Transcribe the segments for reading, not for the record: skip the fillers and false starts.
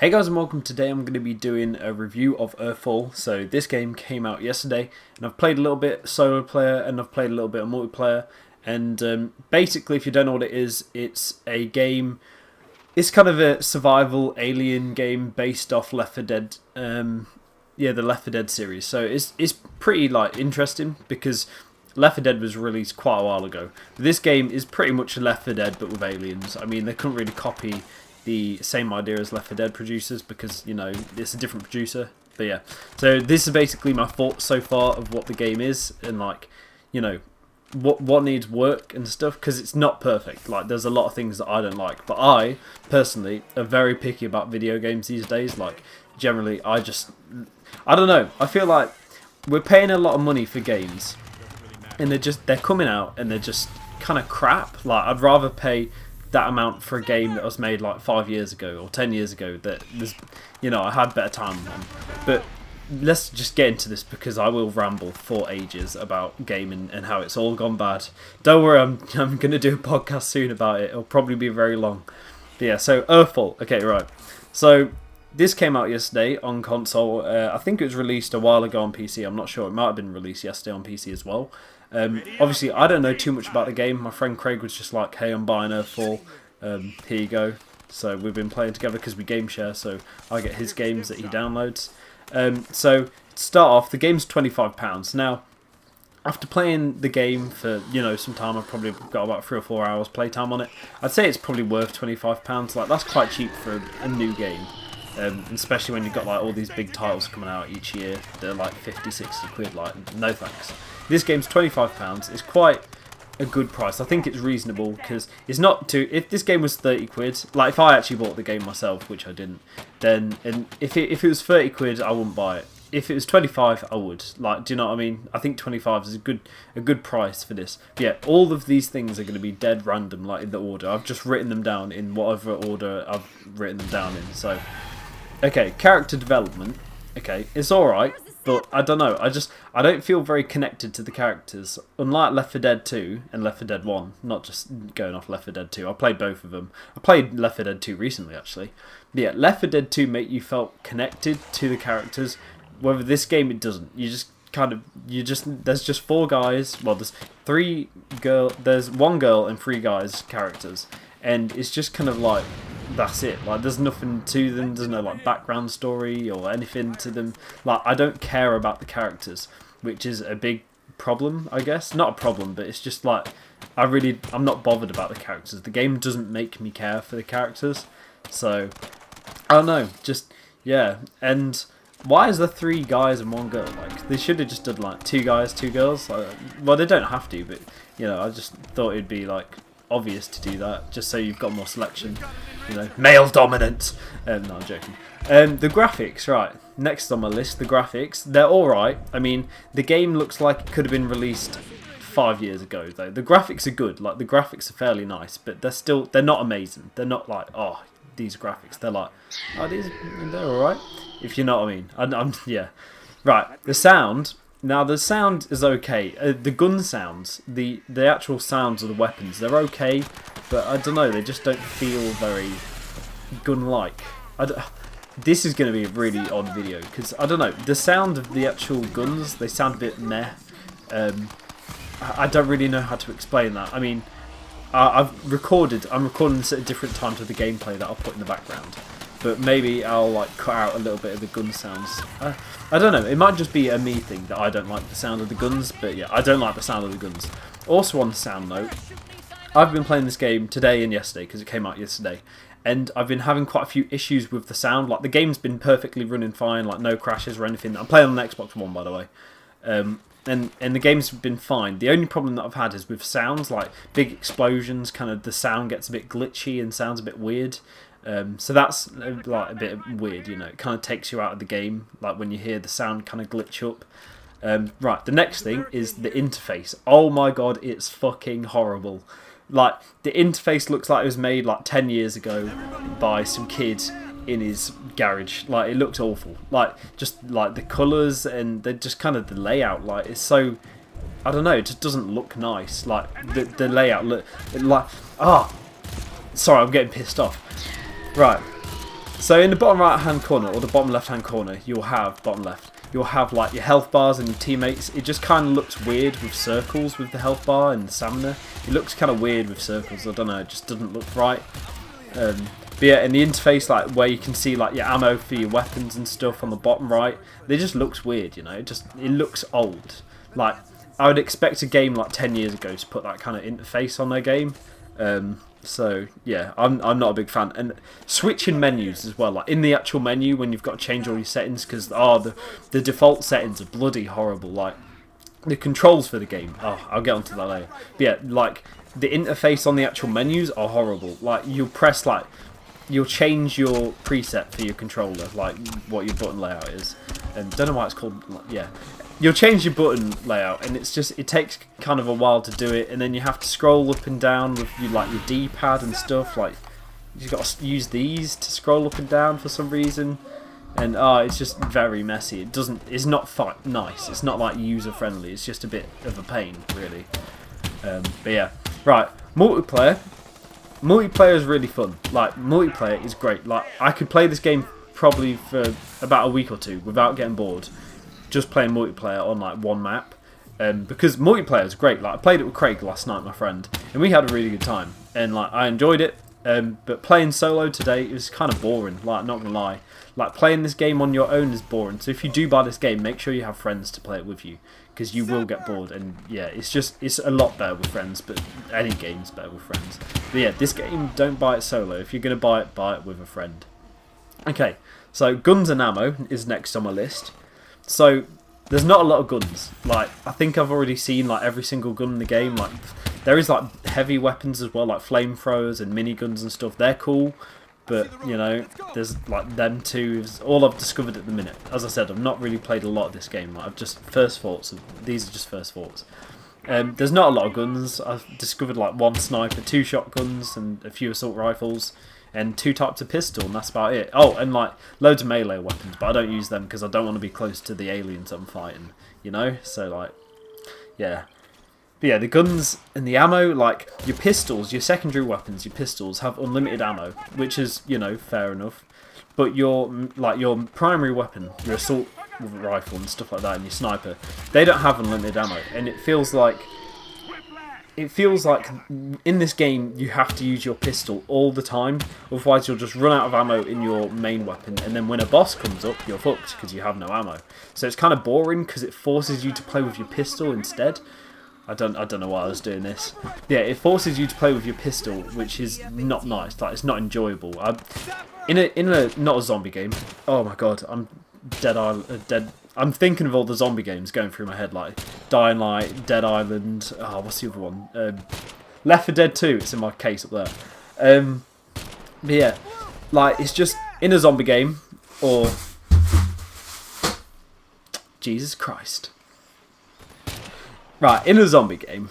Hey guys and welcome. Today I'm going to be doing a review of Earthfall. So this game came out yesterday and I've played a little bit solo player and I've played a little bit of multiplayer, and basically if you don't know what it is, it's a game, it's kind of a survival alien game based off Left 4 Dead, the Left 4 Dead series. So it's pretty like interesting because Left 4 Dead was released quite a while ago. This game is pretty much Left 4 Dead but with aliens. I mean, they couldn't really copy the same idea as Left 4 Dead producers because, you know, it's a different producer. But yeah, so this is basically my thoughts so far of what the game is and, like, you know, what needs work and stuff, because it's not perfect. Like, there's a lot of things that I don't like, but I personally am very picky about video games these days. Like, generally I don't know, I feel like we're paying a lot of money for games and they're coming out and they're just kind of crap. Like, I'd rather pay that amount for a game that was made like 5 years ago or 10 years ago that was, you know, I had better time on. But let's just get into this because I will ramble for ages about gaming and how it's all gone bad. Don't worry, I'm going to do a podcast soon about it. It'll probably be very long. But yeah, so Earthfall. Okay, right. So this came out yesterday on console. I think it was released a while ago on PC. I'm not sure. It might have been released yesterday on PC as well. Obviously, I don't know too much about the game. My friend Craig was just like, hey, I'm buying Earthfall. Here you go. So we've been playing together because we game share, so I get his games that he downloads. So to start off, the game's £25. Now, after playing the game for, you know, some time, I've probably got about 3 or 4 hours playtime on it. I'd say it's probably worth £25. Like, that's quite cheap for a new game. Especially when you've got like all these big titles coming out each year. They're like 50, 60 quid. Like, no thanks. This game's £25. It's quite a good price. I think it's reasonable because it's not too. If this game was 30 quid, like if I actually bought the game myself, which I didn't, then if it was 30 quid, I wouldn't buy it. If it was 25, I would. Like, do you know what I mean? I think 25 is a good price for this. But yeah, all of these things are going to be dead random, like in the order. I've just written them down in whatever order I've written them down in. So, okay, character development. Okay, it's alright, but I don't know. I don't feel very connected to the characters. Unlike Left 4 Dead 2 and Left 4 Dead 1, not just going off Left 4 Dead 2. I played both of them. I played Left 4 Dead 2 recently, actually. But yeah, Left 4 Dead 2 make you felt connected to the characters. Whether this game, it doesn't. There's just 4 guys. Well, there's 1 girl and 3 guys characters, and it's just kind of like, that's it. Like, there's nothing to them. There's no like background story or anything to them. Like, I don't care about the characters, which is a big problem, I guess. Not a problem, but it's just like I'm not bothered about the characters. The game doesn't make me care for the characters. So I don't know. Just yeah. And why is there 3 guys and 1 girl? Like, they should have just done like 2 guys, 2 girls. Like, well, they don't have to, but you know, I just thought it'd be like obvious to do that, just so you've got more selection. You know, male dominant. No, I'm joking. The graphics, right? Next on my list, the graphics. They're alright. I mean, the game looks like it could have been released 5 years ago, though. The graphics are good. Like, the graphics are fairly nice, but they're not amazing. They're not like, oh, these graphics. They're like, oh, they're alright. If you know what I mean. Yeah. Right. The sound. Now, the sound is okay. The gun sounds, the actual sounds of the weapons, they're okay, but I don't know, they just don't feel very gun-like. This is going to be a really odd video, because, I don't know, the sound of the actual guns, they sound a bit meh. I don't really know how to explain that. I mean, I'm recording this at a different time to the gameplay that I'll put in the background. But maybe I'll like cut out a little bit of the gun sounds. I don't know. It might just be a me thing that I don't like the sound of the guns. But yeah, I don't like the sound of the guns. Also on the sound note, I've been playing this game today and yesterday because it came out yesterday. And I've been having quite a few issues with the sound. Like, the game's been perfectly running fine, like no crashes or anything. I'm playing on the Xbox One, by the way. And the game's been fine. The only problem that I've had is with sounds, like big explosions, kind of the sound gets a bit glitchy and sounds a bit weird. So that's like a bit weird, you know. It kind of takes you out of the game, like when you hear the sound kind of glitch up. Right, the next thing is the interface. Oh my god, it's fucking horrible. Like, the interface looks like it was made like 10 years ago by some kid in his garage. Like, it looks awful. Like, just like the colours and just kind of the layout. Like, it's so, I don't know, it just doesn't look nice. Like, the layout sorry, I'm getting pissed off. Right, So in the bottom right hand corner, or the bottom left hand corner, you'll have, bottom left, you'll have like your health bars and your teammates. It just kind of looks weird with circles with the health bar and the stamina. It looks kind of weird with circles, I don't know, it just doesn't look right. But yeah, in the interface, like where you can see like your ammo for your weapons and stuff on the bottom right, it just looks weird, you know, it looks old. Like, I would expect a game like 10 years ago to put that kind of interface on their game. So yeah, I'm not a big fan. And switching menus as well, like in the actual menu when you've got to change all your settings, because the default settings are bloody horrible. Like the controls for the game, I'll get onto that later. But yeah, like the interface on the actual menus are horrible. Like you'll change your preset for your controller, like what your button layout is. And don't know why it's called, yeah. You'll change your button layout, and it takes kind of a while to do it, and then you have to scroll up and down with your D-pad and stuff. Like you've got to use these to scroll up and down for some reason, and it's just very messy. It's not nice. It's not like user friendly. It's just a bit of a pain, really. But yeah, right. Multiplayer is really fun. Like multiplayer is great. Like I could play this game probably for about a week or two without getting bored. Just playing multiplayer on like one map, because multiplayer is great. Like I played it with Craig last night, my friend, and we had a really good time, and like I enjoyed it. But playing solo today is kind of boring. Like not gonna lie, like playing this game on your own is boring. So if you do buy this game, make sure you have friends to play it with you, because you will get bored. And yeah, it's a lot better with friends. But any game's better with friends. But yeah, this game, don't buy it solo. If you're gonna buy it with a friend. Okay, so guns and ammo is next on my list. So there's not a lot of guns. Like I think I've already seen like every single gun in the game. Like there is like heavy weapons as well, like flamethrowers and miniguns and stuff. They're cool, but you know, there's like them two is all I've discovered at the minute. As I said, I've not really played a lot of this game. Like I've just first thoughts. These are just first thoughts. There's not a lot of guns. I've discovered like one sniper, 2 shotguns, and a few assault rifles. And 2 types of pistol, and that's about it. Oh, and like loads of melee weapons, but I don't use them because I don't want to be close to the aliens I'm fighting, you know? So like, yeah. But yeah, the guns and the ammo, like your pistols, your secondary weapons, your pistols have unlimited ammo, which is, you know, fair enough. But your primary weapon, your assault rifle and stuff like that, and your sniper, they don't have unlimited ammo, and it feels like in this game you have to use your pistol all the time, otherwise you'll just run out of ammo in your main weapon, and then when a boss comes up you're fucked because you have no ammo. So it's kind of boring because it forces you to play with your pistol instead. I don't know why I was doing this. Yeah, it forces you to play with your pistol, which is not nice. Like it's not enjoyable. In a not a zombie game. Oh my god, I'm dead. I'm thinking of all the zombie games going through my head, like Dying Light, Dead Island. Oh, what's the other one? Left 4 Dead 2. It's in my case up there. But yeah, like it's just in a zombie game, or Jesus Christ. Right, in a zombie game,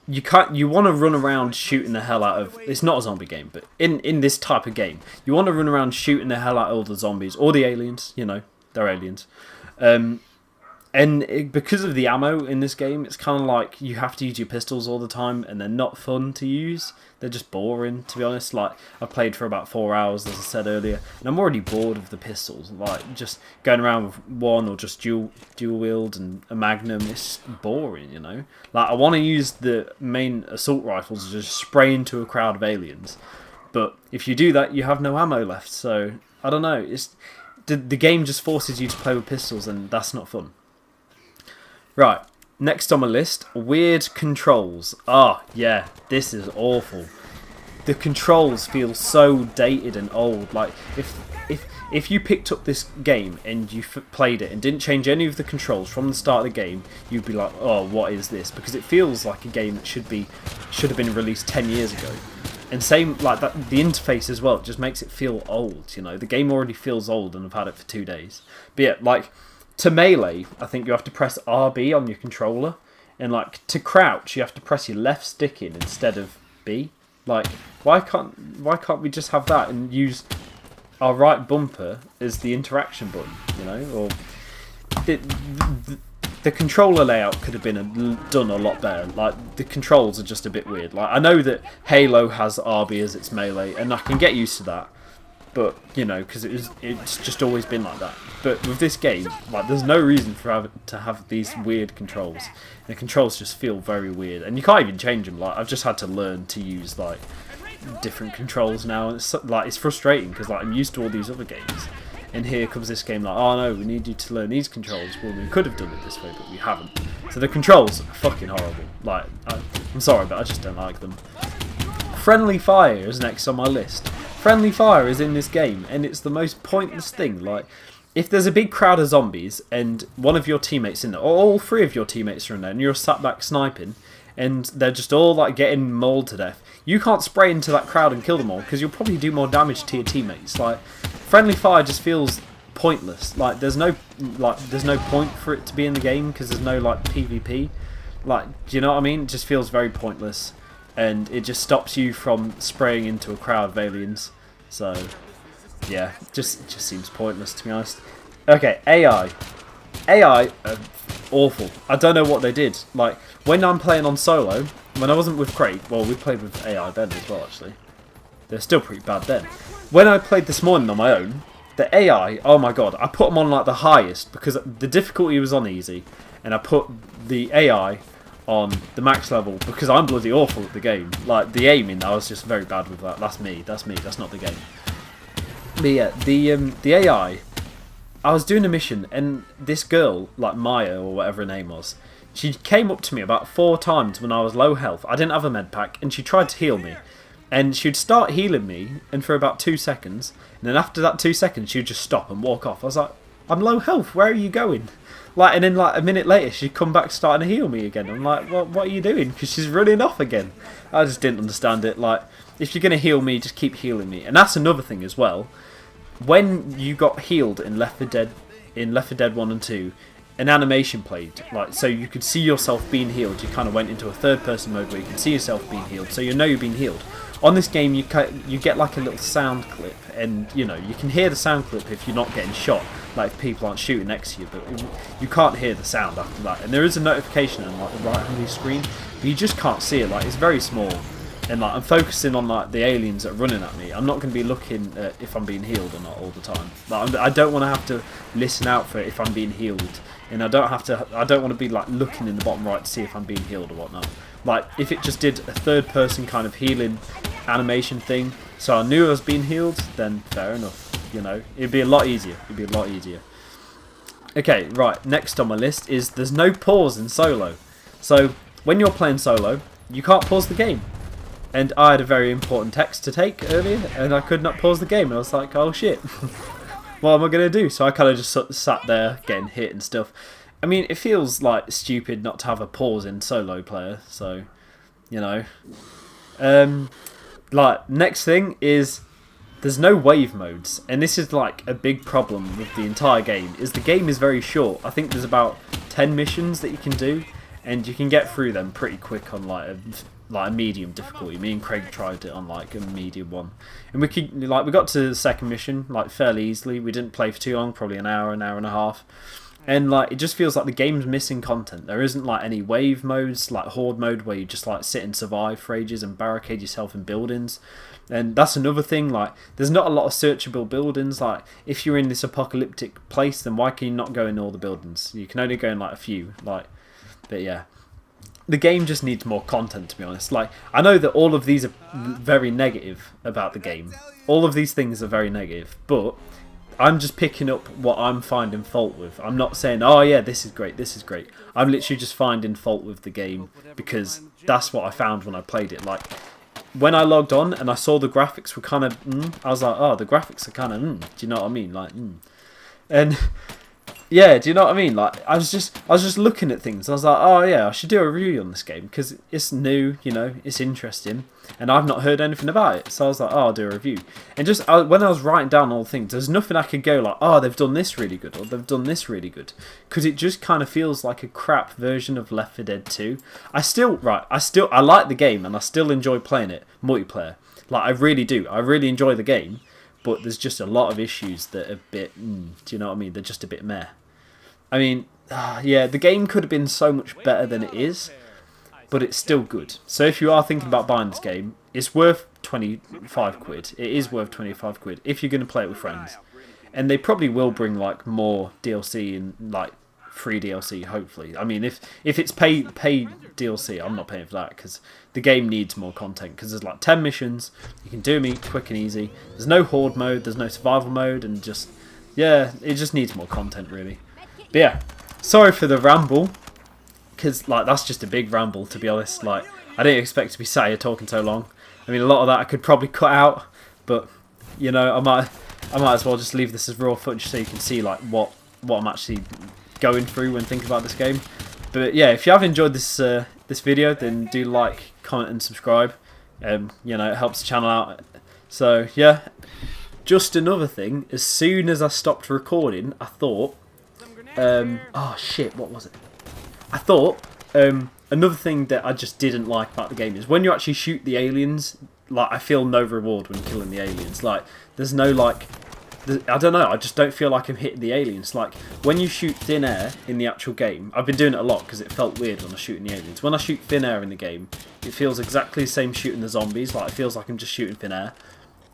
you want to run around shooting the hell out of. It's not a zombie game, but in this type of game, you want to run around shooting the hell out of all the zombies or the aliens. You know, they're aliens. Because of the ammo in this game, it's kind of like you have to use your pistols all the time, and they're not fun to use. They're just boring, to be honest. Like I played for about 4 hours, as I said earlier, and I'm already bored of the pistols. Like just going around with one or just dual wield and a magnum, it's boring, you know. Like I want to use the main assault rifles to just spray into a crowd of aliens, but if you do that, you have no ammo left. So I don't know. The game just forces you to play with pistols, and that's not fun. Right, next on my list, weird controls. Yeah, this is awful. The controls feel so dated and old. Like if you picked up this game and you played it and didn't change any of the controls from the start of the game, you'd be like, oh, what is this? Because it feels like a game that should have been released 10 years ago. And same like that, the interface as well, it just makes it feel old, you know. The game already feels old, and I've had it for 2 days. But yeah, like to melee, I think you have to press RB on your controller, and like to crouch, you have to press your left stick in instead of B. Like, why can't we just have that and use our right bumper as the interaction button, you know? Or the controller layout could have been done a lot better. Like the controls are just a bit weird. Like I know that Halo has RB as its melee, and I can get used to that. But, you know, because it's just always been like that. But with this game, like, there's no reason to have these weird controls. The controls just feel very weird, and you can't even change them. Like, I've just had to learn to use like different controls now. And it's frustrating because like I'm used to all these other games, and here comes this game like, oh no, we need you to learn these controls. Well, we could have done it this way, but we haven't. So the controls are fucking horrible. Like, I'm sorry, but I just don't like them. Friendly fire is next on my list. Friendly fire is in this game, and it's the most pointless thing. Like, if there's a big crowd of zombies and one of your teammates in there, or all three of your teammates are in there, and you're sat back sniping, and they're just all like getting mauled to death, you can't spray into that crowd and kill them all because you'll probably do more damage to your teammates. Like, friendly fire just feels pointless. Like, there's no point for it to be in the game because there's no like PvP. Like, do you know what I mean? It just feels very pointless, and it just stops you from spraying into a crowd of aliens. So, yeah, it just seems pointless, to be honest. Okay, AI are awful. I don't know what they did. Like, when I'm playing on solo, when I wasn't with Craig, well, we played with AI then as well, actually. They're still pretty bad then. When I played this morning on my own, the AI, oh my god, I put them on like the highest because the difficulty was on easy, and I put the AI on the max level because I'm bloody awful at the game. Like, the aiming, I was just very bad with that. That's me, that's not the game. But yeah, the AI, I was doing a mission, and this girl, like Maya or whatever her name was, she came up to me about 4 times when I was low health. I didn't have a med pack, and she tried to heal me. And she'd start healing me, and for about 2 seconds, and then after that 2 seconds, she'd just stop and walk off. I was like, I'm low health, where are you going? Like, and then like a minute later, she'd come back starting to heal me again. I'm like, what are you doing? Because she's running off again. I just didn't understand it. Like, if you're going to heal me, just keep healing me. And that's another thing as well. When you got healed in Left 4 Dead 1 and 2, an animation played, like, so you could see yourself being healed. You kind of went into a third-person mode where you can see yourself being healed, so you know you're being healed. On this game, you get like a little sound clip, and you know you can hear the sound clip if you're not getting shot, like if people aren't shooting next to you, but you can't hear the sound after that. And there is a notification on like the right hand of your screen, but you just can't see it. Like, it's very small, and like I'm focusing on like the aliens that are running at me. I'm not going to be looking at if I'm being healed or not all the time. Like, I don't want to have to listen out for if I'm being healed. And I don't want to be like looking in the bottom right to see if I'm being healed or whatnot. Like, if it just did a third person kind of healing animation thing, so I knew I was being healed, then fair enough. You know, it'd be a lot easier. Okay, right, next on my list is there's no pause in solo. So when you're playing solo, you can't pause the game. And I had a very important text to take earlier, and I could not pause the game. And I was like, oh shit. What am I going to do? So I kind of just sat there getting hit and stuff. I mean, it feels like stupid not to have a pause in solo player. So, you know. Like, next thing is there's no wave modes. And this is like a big problem with the entire game. Is the game is very short. I think there's about 10 missions that you can do. And you can get through them pretty quick on like a medium difficulty. Me and Craig tried it on like a medium one, and we got to the second mission like fairly easily. We didn't play for too long, probably an hour and a half, and like it just feels like the game's missing content. There isn't like any wave modes, like horde mode, where you just like sit and survive for ages and barricade yourself in buildings. And that's another thing, like there's not a lot of searchable buildings. Like if you're in this apocalyptic place, then why can you not go in all the buildings? You can only go in like a few. Like, but yeah. The game just needs more content, to be honest. Like, I know that all of these are very negative about the game. All of these things are very negative, but I'm just picking up what I'm finding fault with. I'm not saying, oh yeah, this is great, this is great. I'm literally just finding fault with the game because that's what I found when I played it. Like, when I logged on and I saw the graphics were kind of, I was like, oh, the graphics are kind of, do you know what I mean? Like, And yeah, do you know what I mean? Like, I was just looking at things. I was like, oh yeah, I should do a review on this game because it's new, you know, it's interesting, and I've not heard anything about it. So I was like, oh, I'll do a review. And just when I was writing down all the things, there's nothing I could go like, oh, they've done this really good, or they've done this really good, because it just kind of feels like a crap version of Left 4 Dead 2. I like the game and I still enjoy playing it multiplayer. Like, I really do. I really enjoy the game. But there's just a lot of issues that are a bit, do you know what I mean? They're just a bit meh. I mean, yeah, the game could have been so much better than it is, but it's still good. So if you are thinking about buying this game, it's worth 25 quid. It is worth 25 quid if you're going to play it with friends. And they probably will bring like more DLC and like free DLC, hopefully. I mean, if it's paid DLC, I'm not paying for that because the game needs more content, because there's like 10 missions, you can do them quick and easy. There's no horde mode, there's no survival mode, and just, yeah, it just needs more content really. But yeah, sorry for the ramble, because like that's just a big ramble, to be honest. Like, I didn't expect to be sat here talking so long. I mean, a lot of that I could probably cut out, but you know, I might as well just leave this as raw footage so you can see like what I'm actually going through when thinking about this game. But yeah, if you have enjoyed this this video, then do like, comment and subscribe. You know, it helps the channel out. So yeah, just another thing, as soon as I stopped recording, I thought oh shit, what was it? I thought another thing that I just didn't like about the game is when you actually shoot the aliens, like, I feel no reward when killing the aliens. Like, there's no, like, I don't know, I just don't feel like I'm hitting the aliens. Like, when you shoot thin air in the actual game, I've been doing it a lot because it felt weird when I was shooting the aliens. When I shoot thin air in the game, it feels exactly the same shooting the zombies. Like, it feels like I'm just shooting thin air.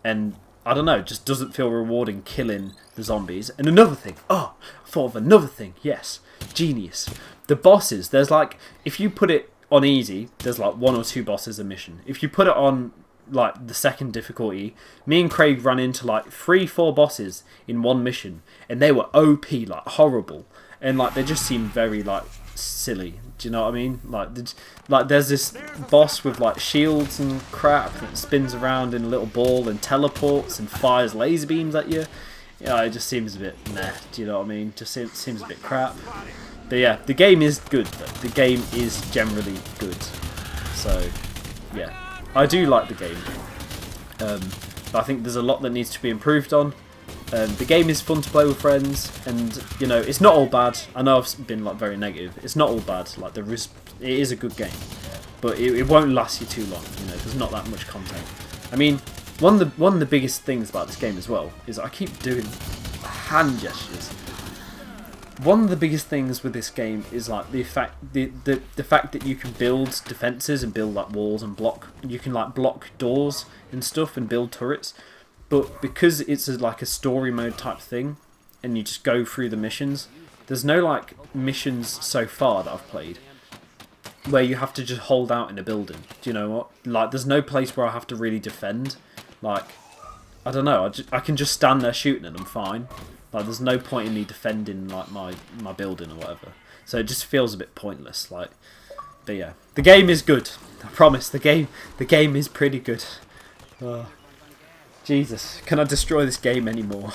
And, I don't know, it just doesn't feel rewarding killing the zombies. And another thing, oh, I thought of another thing, yes, genius. The bosses, there's like, if you put it on easy, there's like 1 or 2 bosses a mission. If you put it on like the second difficulty, me and Craig ran into like 3-4 bosses in one mission, and they were OP, like horrible, and like they just seemed very like silly. Do you know what I mean? Like there's this boss with like shields and crap that spins around in a little ball and teleports and fires laser beams at you. Yeah, it just seems a bit meh. Do you know what I mean? Just seems a bit crap. But yeah, the game is good though. The game is generally good. So yeah, I do like the game. But I think there's a lot that needs to be improved on. The game is fun to play with friends, and you know, it's not all bad. I know I've been like very negative. It's not all bad. Like, it is a good game, but it won't last you too long. You know, there's not that much content. I mean, one of the biggest things about this game as well is I keep doing hand gestures. One of the biggest things with this game is like the fact that you can build defenses and build like walls and you can like block doors and stuff and build turrets, but because it's like a story mode type thing and you just go through the missions, there's no like missions so far that I've played where you have to just hold out in a building. Do you know what? Like, there's no place where I have to really defend. Like, I don't know, I can just stand there shooting and I'm fine. Like, there's no point in me defending like my building or whatever. So it just feels a bit pointless. Like, but yeah, the game is good. I promise, the game is pretty good. Jesus, can I destroy this game anymore?